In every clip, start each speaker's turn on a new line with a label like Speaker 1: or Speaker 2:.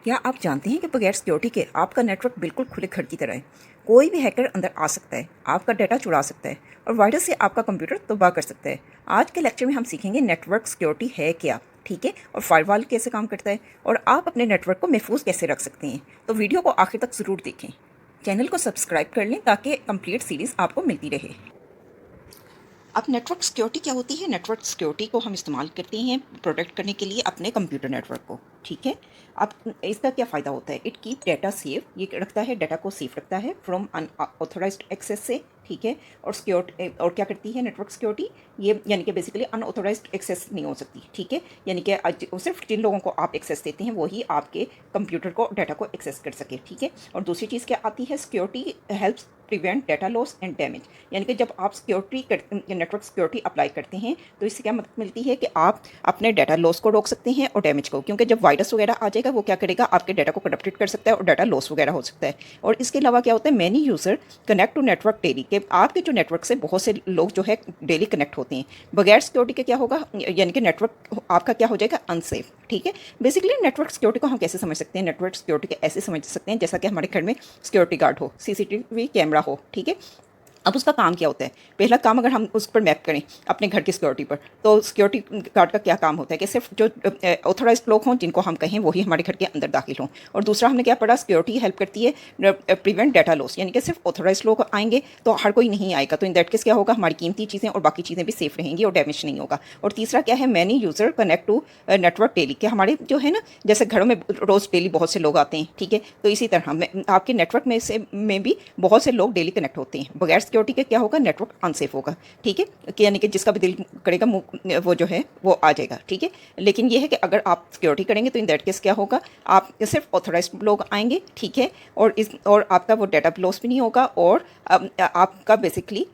Speaker 1: क्या आप जानते हैं कि बगैर सिक्योरिटी के आपका नेटवर्क बिल्कुल खुले घर की तरह है। कोई भी हैकर अंदर आ सकता है, आपका डाटा चुरा सकता है और वायरस से आपका कंप्यूटर तबाह कर सकता है। आज के लेक्चर में हम सीखेंगे नेटवर्क सिक्योरिटी है क्या, ठीक है, और फायरवॉल कैसे काम करता है और आप अपने नेटवर्क को महफूज कैसे रख सकते हैं। तो वीडियो को आखिर तक ज़रूर देखें। चैनल को सब्सक्राइब कर लें ताकि कंप्लीट सीरीज़ आपको मिलती रहे। अब नेटवर्क सिक्योरिटी क्या होती है? नेटवर्क सिक्योरिटी को हम इस्तेमाल करते हैं प्रोटेक्ट करने के लिए अपने कंप्यूटर नेटवर्क को, ठीक है। अब इसका क्या फ़ायदा होता है? इट कीप डाटा सेफ, ये रखता है डाटा को सेफ रखता है फ्रॉम अनऑथोराइज्ड एक्सेस से, ठीक है। और और क्या करती है नेटवर्क सिक्योरिटी? ये यानी कि बेसिकली अनऑथोराइज्ड एक्सेस नहीं हो सकती, ठीक है। यानी कि सिर्फ जिन लोगों को आप एक्सेस देते हैं वही आपके कंप्यूटर को डाटा को एक्सेस कर सके, ठीक है। और दूसरी चीज़ क्या आती है? Security helps prevent data loss and damage. यानी कि जब आप नेटवर्क सिक्योरिटी अप्लाई करते हैं तो इससे क्या मदद मिलती है कि आप अपने डाटा लॉस को रोक सकते हैं और डैमेज को, क्योंकि जब वायरस वगैरह आ जाएगा वो क्या करेगा, आपके डाटा को करप्टेड कर सकता है और डाटा लॉस वगैरह हो सकता है। और इसके अलावा क्या होता है, many user connect to network daily, के आपके जो नेटवर्क से बहुत से लोग जो है डेली कनेक्ट होते हैं। बगैर सिक्योरिटी के क्या होगा, यानी कि नेटवर्क आपका क्या हो जाएगा, अनसेफ, ठीक है। बेसिकली नेटवर्क सिक्योरिटी को हम कैसे समझ सकते हैं? नेटवर्क सिक्योरिटी को ऐसे समझ सकते हैं जैसा कि हमारे घर में सिक्योरिटी गार्ड हो, सीसीटीवी कैमरा हो, ठीक है। अब उसका काम क्या होता है? पहला काम अगर हम उस पर मैप करें अपने घर की सिक्योरिटी पर, तो सिक्योरिटी गार्ड का क्या काम होता है कि सिर्फ जो ऑथोराइज्ड लोग हों, जिनको हम कहें वही हमारे घर के अंदर दाखिल हों। और दूसरा हमने क्या पढ़ा, सिक्योरिटी हेल्प करती है प्रिवेंट डाटा लॉस, यानी कि सिर्फ ऑथोराइज्ड लोग आएंगे तो हर कोई नहीं आएगा, तो इन दैट केस क्या होगा, हमारी कीमती चीज़ें और बाकी चीज़ें भी सेफ रहेंगी और डैमेज नहीं होगा। और तीसरा क्या है, many user connect to network daily, कि हमारे जो है ना, जैसे घरों में रोज़ डेली बहुत से लोग आते हैं, ठीक है। तो इसी तरह आपके नेटवर्क में भी बहुत से लोग डेली कनेक्ट होते हैं। बगैर सिक्योरिटी के क्या होगा, नेटवर्क अनसेफ होगा, ठीक है। कि यानी कि जिसका भी दिल करेगा वो जो है वो आ जाएगा, ठीक है। लेकिन ये है कि अगर आप सिक्योरिटी करेंगे तो इन दैट केस क्या होगा, आप सिर्फ ऑथोराइज्ड लोग आएंगे, ठीक है। और आपका वो डाटा लॉस भी नहीं होगा और आपका बेसिकली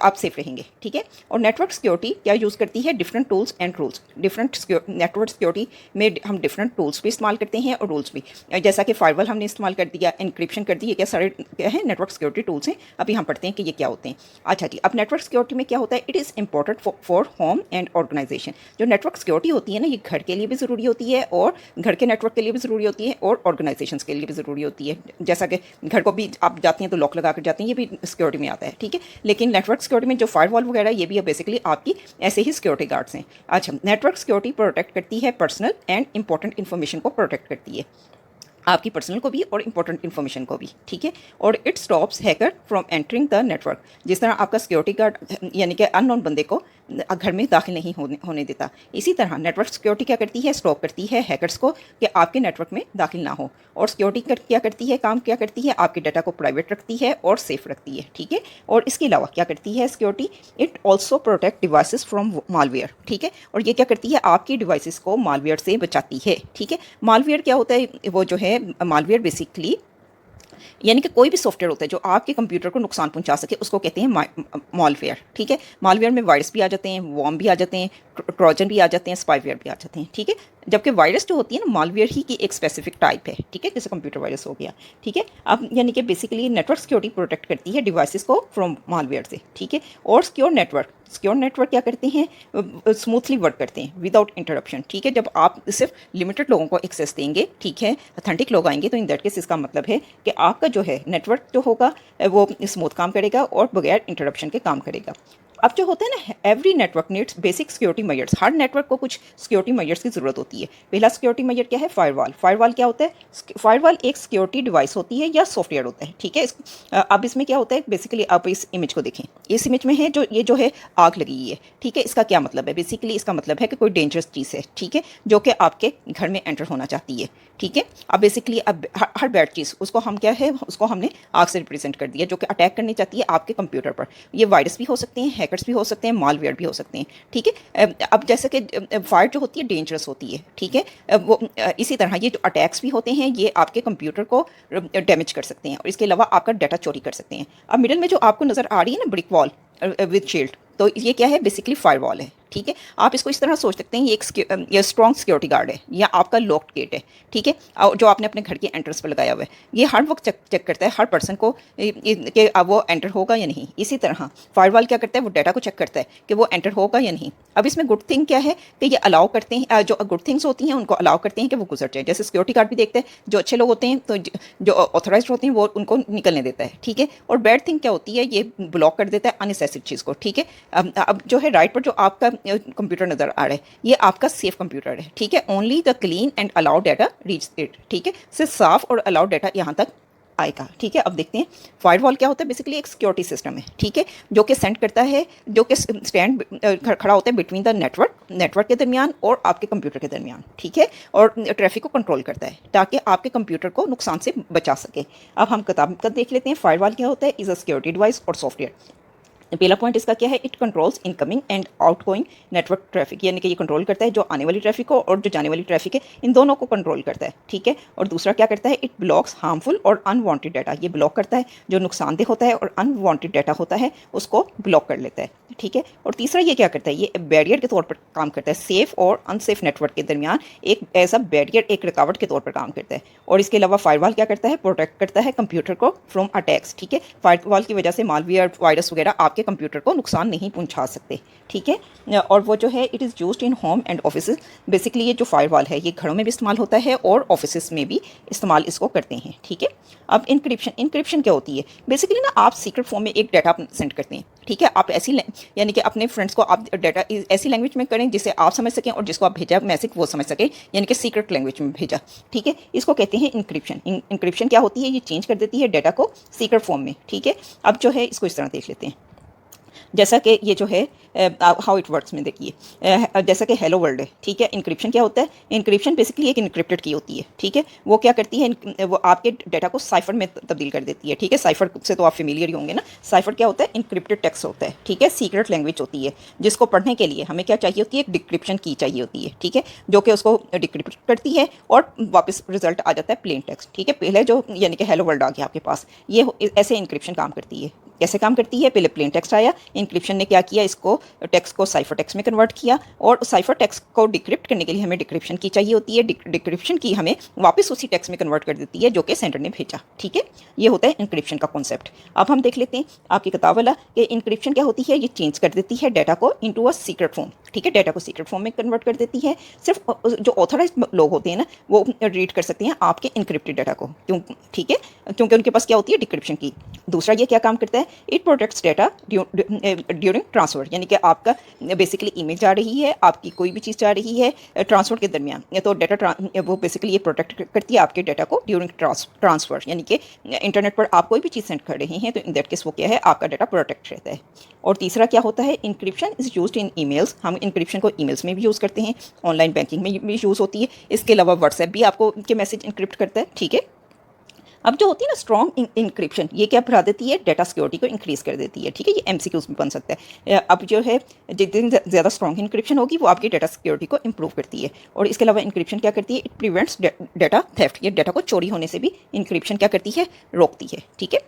Speaker 1: आप सेफ रहेंगे, ठीक है। और नेटवर्क सिक्योरिटी क्या यूज़ करती है, different tools and rules. Network security में हम डिफरेंट टूल्स भी इस्तेमाल करते हैं और रूल्स भी, जैसा कि फायरवॉल हमने इस्तेमाल कर दिया, इंक्रिप्शन कर दी, ये क्या सारे क्या है नेटवर्क सिक्योरिटी टूल्स हैं। अभी हम पढ़ते हैं कि ये क्या होते हैं। अच्छा जी, अब नेटवर्क सिक्योरिटी में क्या होता है, it is important for home and organisation. जो नेटवर्क सिक्योरिटी होती है ना, ये घर के लिए भी ज़रूरी होती है और घर के नेटवर्क के लिए भी ज़रूरी होती है और ऑर्गेनाइजेशन के लिए भी ज़रूरी होती है। जैसा कि घर को भी आप जाते हैं तो लॉक लगा कर जाते हैं, ये भी सिक्योरिटी में आता है, ठीक है। लेकिन नेटवर्क सिक्योरिटी में जो फायरवॉल वगैरह ये भी बेसिकली आपकी ऐसे ही सिक्योरिटी गार्ड्स हैं। अच्छा, नेटवर्क सिक्योरिटी प्रोटेक्ट करती है पर्सनल एंड इंपॉर्टेंट इन्फॉर्मेशन को प्रोटेक्ट करती है, आपकी पर्सनल को भी और इंपॉर्टेंट इन्फॉर्मेशन को भी, ठीक है। और it stops hacker from entering the network. जिस तरह आपका सिक्योरिटी गार्ड यानी कि अननोन बंदे को घर में दाखिल नहीं होने देता, इसी तरह नेटवर्क सिक्योरिटी क्या करती है, स्टॉप करती है हैकर्स को कि आपके नेटवर्क में दाखिल ना हो। और सिक्योरिटी क्या करती है, काम क्या करती है, आपके डाटा को प्राइवेट रखती है और सेफ रखती है, ठीक है। और इसके अलावा क्या करती है security, it also protect devices from malware, ठीक है। और ये क्या करती है, आपकी डिवाइसेस को मालवेयर से बचाती है, ठीक है। मालवेयर क्या होता है, वो जो है मालवेयर बेसिकली यानी कि कोई भी सॉफ्टवेयर होता है जो आपके कंप्यूटर को नुकसान पहुंचा सके उसको कहते हैं मालवेयर, ठीक है। मालवेयर में वायरस भी आ जाते हैं, वॉर्म भी आ जाते हैं, ट्रोजन भी आ जाते हैं, स्पाईवेयर भी आ जाते हैं, ठीक है। जबकि वायरस जो होती है ना, मालवेयर ही की एक स्पेसिफिक टाइप है, ठीक है, जैसे कंप्यूटर वायरस हो गया, ठीक है। अब यानी कि बेसिकली नेटवर्क सिक्योरिटी प्रोटेक्ट करती है डिवाइसेस को फ्रॉम मालवेयर से, ठीक है। और सिक्योर नेटवर्क क्या करते हैं, स्मूथली वर्क करते हैं विदाउट इंटरप्शन, ठीक है। जब आप सिर्फ लिमिटेड लोगों को एक्सेस देंगे, ठीक है, ऑथेंटिक लोग आएंगे, तो इन दैट केस इसका मतलब है कि आपका जो है नेटवर्क जो होगा वो स्मूथ काम करेगा और बगैर इंटरप्शन के काम करेगा। अब जो होता है ना, every network needs basic security measures. हर नेटवर्क को कुछ सिक्योरिटी मेजर्स की ज़रूरत होती है। पहला सिक्योरिटी मेजर क्या है, फायरवॉल। फायरवॉल क्या होता है, फायरवॉल एक सिक्योरिटी डिवाइस होती है या सॉफ्टवेयर होता है, ठीक है। अब इसमें क्या होता है, बेसिकली आप इस इमेज को देखें, इस इमेज में है जो है आग लगी हुई है, ठीक है। इसका क्या मतलब है, बेसिकली इसका मतलब है कि कोई डेंजरस चीज़ है, ठीक है, जो कि आपके घर में एंटर होना चाहती है, ठीक है। अब बेसिकली अब हर बैड चीज़ उसको हम क्या है, उसको हमने आग से रिप्रेजेंट कर दिया, जो कि अटैक करनी चाहती है आपके कंप्यूटर पर। ये वायरस भी हो सकते हैं, हैकर्स भी हो सकते हैं, मालवेयर भी हो सकते हैं, ठीक है। अब जैसे कि फायर जो होती है डेंजरस होती है, ठीक है। इसी तरह ये जो अटैक्स भी होते हैं ये आपके कंप्यूटर को डैमेज कर सकते हैं और इसके अलावा आपका डाटा चोरी कर सकते हैं। अब मिडिल में जो आपको नज़र आ रही है ना ब्रिक वॉल विद शील्ड, तो ये क्या है, बेसिकली फायरवॉल है, ठीक है। आप इसको इस तरह सोच सकते हैं, ये स्ट्रॉन्ग सिक्योरिटी गार्ड है या आपका लॉक्ड गेट है, ठीक है, जो आपने अपने घर के एंट्रेंस पर लगाया हुआ है। ये हर वक्त चेक करता है हर पर्सन को कि अब वो एंटर होगा या नहीं। इसी तरह फायरवॉल क्या करता है, वो डाटा को चेक करता है कि वो एंटर होगा या नहीं। अब इसमें गुड थिंग क्या है कि ये अलाउ करते हैं, जो गुड थिंग्स होती हैं उनको अलाउ करते हैं कि वो गुजर जाए। जैसे सिक्योरिटी गार्ड भी देखते हैं, जो अच्छे लोग होते हैं तो जो ऑथराइज्ड होते हैं वो उनको निकलने देता है, ठीक है। और बैड थिंग क्या होती है, ये ब्लॉक कर देता है अननेसेसरी चीज़ को, ठीक है। अब जो है राइट पर जो आपका कंप्यूटर नज़र आ रहा है, ये आपका सेफ कंप्यूटर है, ठीक है। Only the clean and allowed data reach it, ठीक है। सिर्फ साफ और अलाउड डाटा यहाँ तक आएगा, ठीक है। अब देखते हैं फायरवॉल क्या होता है। बेसिकली एक सिक्योरिटी सिस्टम है, ठीक है, जो कि सेंड करता है, जो कि स्टैंड खड़ा होता है बिटवीन द नेटवर्क के दरमियान और आपके कंप्यूटर के दरमियान, ठीक है, और ट्रैफिक को कंट्रोल करता है ताकि आपके कंप्यूटर को नुकसान से बचा सके। अब हम किताब का देख लेते हैं। फायरवॉल क्या होता है, इज़ अ सिक्योरिटी डिवाइस और सॉफ्टवेयर। पहला पॉइंट इसका क्या है, it controls incoming and outgoing network traffic, यानी कि ये कंट्रोल करता है जो आने वाली ट्रैफिक को और जो जाने वाली ट्रैफिक है, इन दोनों को कंट्रोल करता है, ठीक है। और दूसरा क्या करता है, इट ब्लॉक्स हार्मफुल और अनवांटेड डाटा, ये ब्लॉक करता है जो नुकसानदेह होता है और अनवांटेड डाटा होता है उसको ब्लॉक कर लेता है, ठीक है। और तीसरा ये क्या करता है, ये बैरियर के तौर पर काम करता है, सेफ और अनसेफ नेटवर्क के दरमियान एक ऐसा बैरियर, एक रुकावट के तौर पर काम करता है। और इसके अलावा फायरवॉल क्या करता है, प्रोटेक्ट करता है कंप्यूटर को फ्रॉम अटैक्स, ठीक है। फायरवॉल की वजह से मालवेयर, वायरस वगैरह आपके कंप्यूटर को नुकसान नहीं पहुंचा सकते, ठीक है। और वो जो है it is used in home and office. Basically ये जो फायरवॉल है ये घरों में भी इस्तेमाल होता है और ऑफिस में भी इस्तेमाल इसको करते हैं, ठीक है। अब इंक्रिप्शन क्या होती है, बेसिकली ना आप सीक्रेट फॉर्म में एक डाटा सेंड करते हैं, ठीक है। आप ऐसी यानी कि अपने फ्रेंड्स को आप डाटा ऐसी लैंग्वेज में करें जिसे आप समझ सकें और जिसको आप भेजा मैसेज वो समझ सके, यानी कि सीक्रेट लैंग्वेज में भेजा, ठीक है। इसको कहते हैं इंक्रिप्शन। इंक्रिप्शन क्या होती है, ये चेंज कर देती है डाटा को सीक्रेट फॉर्म में, ठीक है। अब जो है इसको इस तरह देख लेते हैं, जैसा कि ये जो है हाउ इट वर्क्स में देखिए, जैसा कि हेलो वर्ल्ड है, ठीक है। इंक्रिप्शन क्या होता है, इंक्रिप्शन बेसिकली एक इनक्रिप्टेड की होती है, ठीक है। वो क्या करती है, वो आपके डाटा को साइफर में तब्दील कर देती है, ठीक है। साइफर से तो आप फेमिलियर ही होंगे ना। साइफर क्या होता है, इंक्रिप्टेड टेक्स्ट होता है, ठीक है, सीक्रेट लैंग्वेज होती है, जिसको पढ़ने के लिए हमें क्या चाहिए होती है, एक डिक्रिप्शन की चाहिए होती है, ठीक है, जो कि उसको डिक्रिप्ट करती है और वापस रिजल्ट आ जाता है प्लेन टेक्स्ट, ठीक है। पहले जो यानी कि हेलो वर्ल्ड आ गया आपके पास, ये ऐसे इंक्रिप्शन काम करती है। कैसे काम करती है, पहले प्लेन टेक्स्ट आया, इंक्रिप्शन ने क्या किया, इसको टेक्स्ट को साइफर टेक्स्ट में कन्वर्ट किया और साइफर टेक्स्ट को डिक्रिप्ट करने के लिए हमें डिक्रिप्शन की चाहिए होती है। डिक्रिप्शन की हमें वापस उसी टेक्स्ट में कन्वर्ट कर देती है जो कि सेंडर ने भेजा, ठीक है। ये होता है इंक्रिप्शन का कॉन्सेप्ट। अब हम देख लेते हैं आपकी किताब वाला कि इंक्रिप्शन क्या होती है, ये चेंज कर देती है डाटा को इनटू अ सीक्रेट फॉर्म, ठीक है। डाटा को सीक्रेट फॉर्म में कन्वर्ट कर देती है। सिर्फ जो ऑथराइज्ड लोग होते हैं ना वो रीड कर सकते हैं आपके इंक्रिप्टेड डाटा को, क्यों, ठीक है, क्योंकि उनके पास क्या होती है, डिक्रिप्शन की। दूसरा ये क्या काम करता है, it protects data during transfer, यानी कि आपका बेसिकली इमेज जा रही है, आपकी कोई भी चीज़ जा रही है ट्रांसफर के दरमियान, तो डाटा वो बेसिकली ये प्रोटेक्ट करती है आपके डाटा को ड्यूरिंग ट्रांसफर, यानी कि इंटरनेट पर आप कोई भी चीज़ सेंड कर रहे हैं तो इन दैट केस वो क्या है, आपका डाटा प्रोटेक्ट रहता है। और तीसरा क्या होता है, encryption is used in emails. हम इंक्रिप्शन को ईमेल्स में भी यूज़ करते हैं, ऑनलाइन बैंकिंग में भी यूज़ होती है। इसके अलावा व्हाट्सएप भी आपको के मैसेज इंक्रिप्ट करता है, ठीक है। अब जो होती है ना स्ट्रॉन्ग इंक्रिप्शन, ये क्या बढ़ा देती है, डाटा सिक्योरिटी को इंक्रीज़ कर देती है, ठीक है। ये एमसीक्यूज़ में बन सकता है। अब जो है जितनी ज़्यादा स्ट्रॉन्ग इंक्रिप्शन होगी वो आपकी डाटा सिक्योरिटी को इंप्रूव करती है। और इसके अलावा इंक्रिप्शन क्या करती है, इट प्रिवेंट्स डाटा थेफ्ट, ये डाटा को चोरी होने से भी इंक्रिप्शन क्या करती है, रोकती है, ठीक है।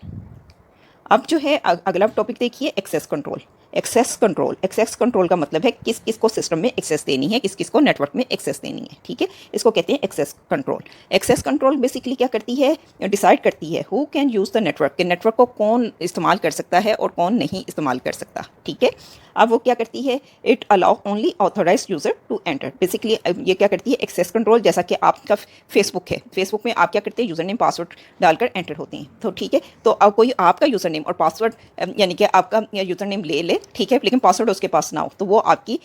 Speaker 1: अब जो है अगला टॉपिक देखिए, एक्सेस कंट्रोल। एक्सेस कंट्रोल का मतलब है किस किस को सिस्टम में एक्सेस देनी है, किस किस को नेटवर्क में एक्सेस देनी है, ठीक है। इसको कहते हैं access control. Access control basically क्या करती है, डिसाइड करती है who can use the network, के नेटवर्क को कौन इस्तेमाल कर सकता है और कौन नहीं इस्तेमाल कर सकता, ठीक है। अब वो क्या करती है, it allow only authorise user to enter. Basically ये क्या करती है, एक्सेस कंट्रोल, जैसा कि आपका फेसबुक है, फेसबुक में आप क्या करते हैं, यूज़र नेम पासवर्ड डालकर एंटर होते हैं, तो ठीक है। तो अब कोई आपका यूज़र नेम और पासवर्ड यानी कि आपका यूज़र नेम ले ले, ठीक है, लेकिन पासवर्ड उसके पास ना हो, तो वो आपकी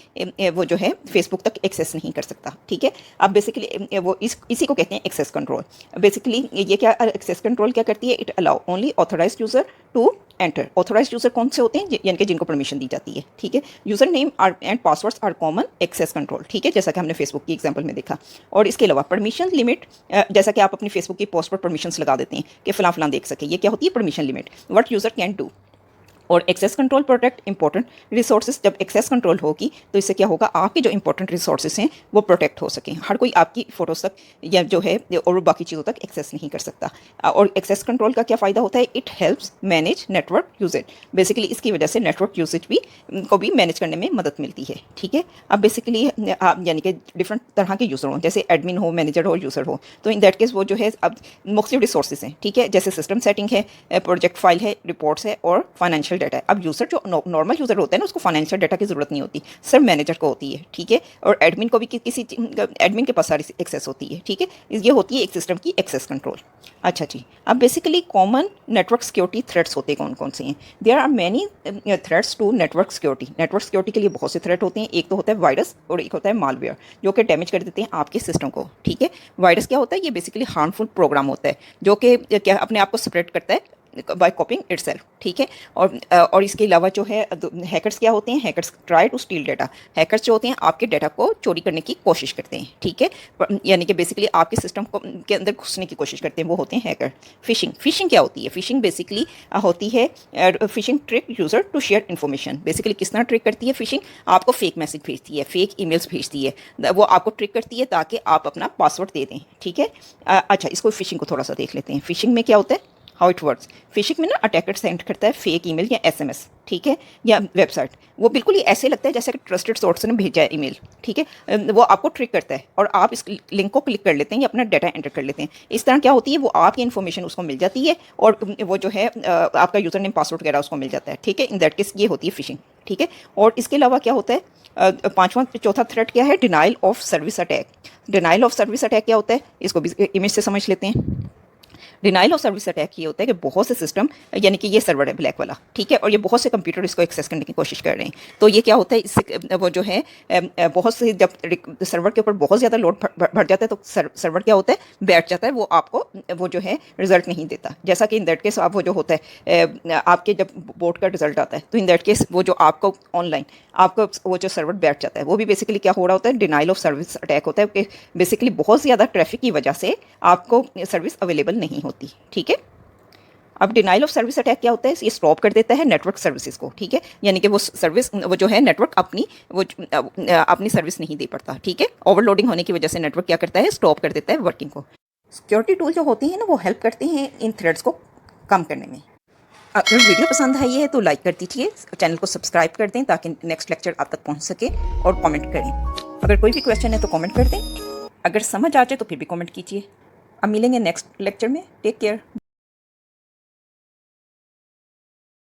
Speaker 1: वो जो है फेसबुक तक एक्सेस नहीं कर सकता, ठीक है। अब बेसिकली वो इसी को कहते हैं एक्सेस कंट्रोल। बेसिकली ये क्या एक्सेस कंट्रोल क्या करती है, it allow only authorise user to enter. Authorise user कौन से होते हैं, यानी कि जिनको परमिशन दी जाती है, ठीक है। User name and passwords are common access control, ठीक है, जैसा कि हमने फेसबुक की एग्जांपल में देखा। और इसके अलावा परमिशन लिमिट, जैसा कि आप अपनी फेसबुक की पोस्ट पर परमिशंस लगा देते हैं कि फ़लाँ फ़लाँ देख सके, ये क्या होती है, permission limit. What user can do, और access control protect important resources. जब एक्सेस कंट्रोल होगी तो इससे क्या होगा, आपके जो इंपॉर्टेंट रिसोर्सेज हैं वो प्रोटेक्ट हो सकें। हर कोई आपकी फ़ोटोज़ तक या जो है और बाकी चीज़ों तक एक्सेस नहीं कर सकता। और एक्सेस कंट्रोल का क्या फ़ायदा होता है, it helps manage network usage. Basically इसकी वजह से नेटवर्क यूसेज भी को भी मैनेज करने में मदद मिलती है। ठीक है, अब बेसिकली आप यानी कि डिफरेंट तरह के यूज़र हों, जैसे एडमिन हो, मैनेजर हो, यूज़र हो, तो इन दैट केस वो जो है अब मुख्तलिफ रिसोर्सेज हैं। ठीक है, जैसे सिस्टम सेटिंग है, प्रोजेक्ट फाइल है, रिपोर्ट्स है और फाइनेंशियल डाटा है। अब यूज़र जो नॉर्मल यूज़र होता है ना, उसको फाइनेंशियल डाटा की ज़रूरत नहीं होती, सिर्फ मैनेजर को होती है। ठीक है, और एडमिन को भी किसी एडमिन के पास सारी एक्सेस होती है। ठीक है, ये होती है एक सिस्टम की एक्सेस कंट्रोल। अच्छा जी, अब basically common network security threats होते हैं कौन कौन से हैं? There are many threats to network security. Network security के लिए बहुत से थ्रेट होते हैं। एक तो होता है वायरस और एक होता है मालवेयर, जो कि डैमेज कर देते हैं आपके सिस्टम को। ठीक है, वायरस क्या होता है, ये बेसिकली हार्मफुल प्रोग्राम होता है जो कि क्या अपने आप को स्प्रेड करता है बाय कॉपिंग इटसेल्फ। ठीक है, और इसके अलावा जो है हैकर्स क्या होते हैं, hackers try to steal data. Hackers जो होते हैं आपके डाटा को चोरी करने की कोशिश करते हैं। ठीक है, यानी कि बेसिकली आपके सिस्टम को के अंदर घुसने की कोशिश करते हैं, वो होते हैं हैकर। फिशिंग क्या होती है, फिशिंग बेसिकली होती है phishing trick user to share information. Basically किस तरह ट्रिक करती है फिशिंग, आपको फेक मैसेज भेजती है, फेक ईमेल्स भेजती है, वो आपको ट्रिक करती है ताकि आप अपना पासवर्ड दे दें। ठीक है, अच्छा इसको फिशिंग को थोड़ा सा देख लेते हैं। फिशिंग में क्या होता है, हाउ इट वर्क्स। फिशिंग में ना अटैकर सेंड करता है फेक ईमेल या एसएमएस। ठीक है, या वेबसाइट, वो बिल्कुल ही ऐसे लगता है जैसे कि ट्रस्टेड सोर्स ने भेजा है ईमेल। ठीक है, वो आपको ट्रिक करता है और आप इस लिंक को क्लिक कर लेते हैं या अपना डाटा एंटर कर लेते हैं। इस तरह क्या होती है, वो आपकी इन्फॉर्मेशन उसको मिल जाती है और वो जो है आपका यूज़र नेम पासवर्ड वगैरह उसको मिल जाता है। ठीक है, इन दैट केस ये होती है फिशिंग। ठीक है, और इसके अलावा क्या होता है, चौथा थ्रेट क्या है, denial of service attack. Denial of service attack क्या होता है, इसको भी इमेज से समझ लेते हैं। डिनाइल ऑफ सर्विस अटैक ये होता है कि बहुत से सिस्टम, यानी कि ये सर्वर है ब्लैक वाला। ठीक है, और ये बहुत से कंप्यूटर इसको एक्सेस करने की कोशिश कर रहे हैं। तो ये क्या होता है, इससे वो जो है बहुत से जब सर्वर के ऊपर बहुत ज़्यादा लोड भर जाता है तो सर्वर क्या होता है, बैठ जाता है, वो आपको वो जो है रिजल्ट नहीं देता। जैसा कि इन दैट केस आप वो जो होता है आपके जब बोर्ड का रिजल्ट आता है तो इन दैट केस वो जो आपको ऑनलाइन आपका वो जो सर्वर बैठ जाता है, वो भी बेसिकली क्या हो रहा होता है, डिनाइल ऑफ सर्विस अटैक होता है कि बेसिकली बहुत ज़्यादा ट्रैफिक की वजह से आपको सर्विस अवेलेबल नहीं होती। ठीक है, अब डिनाइल ऑफ सर्विस अटैक क्या होता है, ये स्टॉप कर देता है नेटवर्क सर्विसेज को। ठीक है, यानी कि वो सर्विस वो जो है नेटवर्क अपनी सर्विस नहीं दे पाता। ठीक है, ओवरलोडिंग होने की वजह से नेटवर्क क्या करता है, स्टॉप कर देता है वर्किंग को। सिक्योरिटी टूल जो होती हैं ना, वो हेल्प करते हैं इन थ्रेड्स को कम करने में। अगर वीडियो पसंद आई है तो लाइक कर दीजिए, चैनल को सब्सक्राइब कर दें ताकि नेक्स्ट लेक्चर आप तक पहुंच सके, और कमेंट करें। अगर कोई भी क्वेश्चन है तो कमेंट कर दें, अगर समझ आ जाए तो फिर भी कमेंट कीजिए। अब मिलेंगे नेक्स्ट लेक्चर में। Take care.